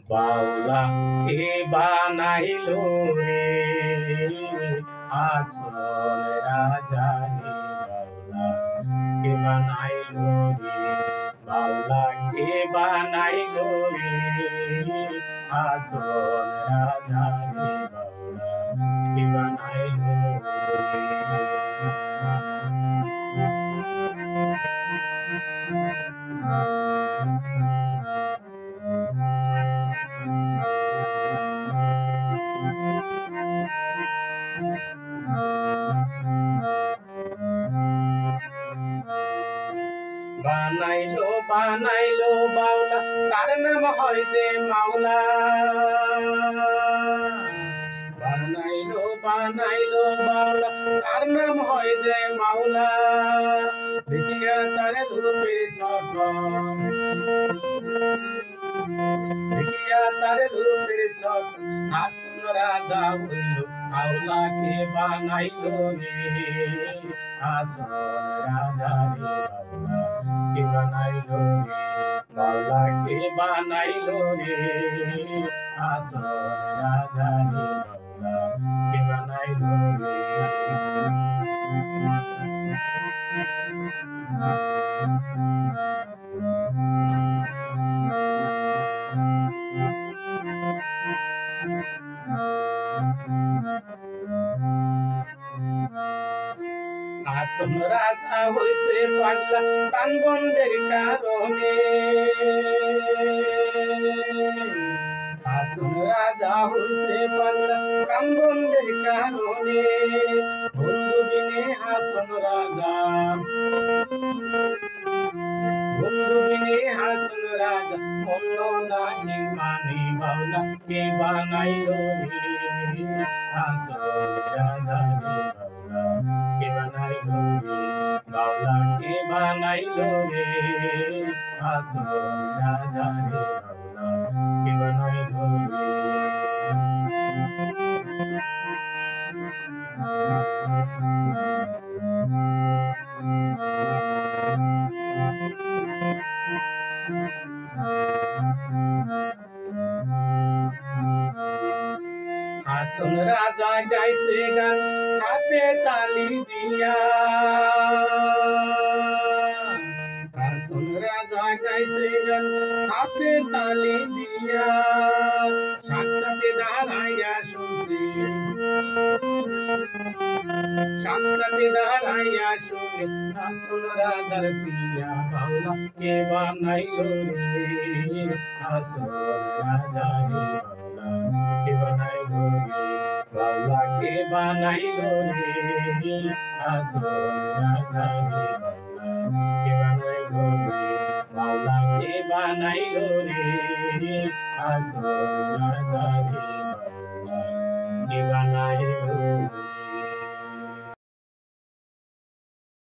বাউলা কে বানাইলো রে আসল রাজা রে বাউলা কে বানাইলো রে বাউলা কে বানাইলো রে আসল রাজা রে বাউলা কে বানাইলো বানাইলো বানাইলো বাউলা তার নাম হয় যে মাওলা বানাইলো বানাইলো বাউলা তার নাম হয় যে মাওলা দেখিয়া তার রূপের চটন দেখিয়া তার রূপের চটন আসল রাজা হইল মাওলাকে বানাইলো রে আসল রাজা রে বাউলা কে বানাইলো রে বাউলা কে বানাইলো রে আসল রাজা রে বাউলা কে বানাইলো রে আসল রাজা হইছে পাগলা প্রাণ বন্ধের কারণে আসল রাজা হইছে পাগলা প্রাণ বন্ধের কারণে বন্ধু বিনে হাসন রাজা বন্ধু বিনে হাসন রাজা অন্য নাহি মানে বাউলা কে বানাইলো রে আসল রাজা রে বাউলা কে বানাইলো রে বাউলা কে বানাইলো রে আসল রাজা রে বাউলা কে বানাইলো রে আসল রাজা গাইছে গান হাতে তালি দিয়া আসল রাজা গাইছে গান হাতে তালি দিয়া সাক্ষাতে দাঁড়াইয়া শুনছে সাক্ষাতে দাঁড়াইয়া শুনে আসল রাজার প্রিয়া বাউলা কে বানাইলো রে আসল রাজা রে বাউলা কে বানাইলো রে বাউলা কে বানাইলো রে আসল রাজা রে বাউলা কে বানাইলো রে বাউলা কে বানাইলো রে আসল রাজা রে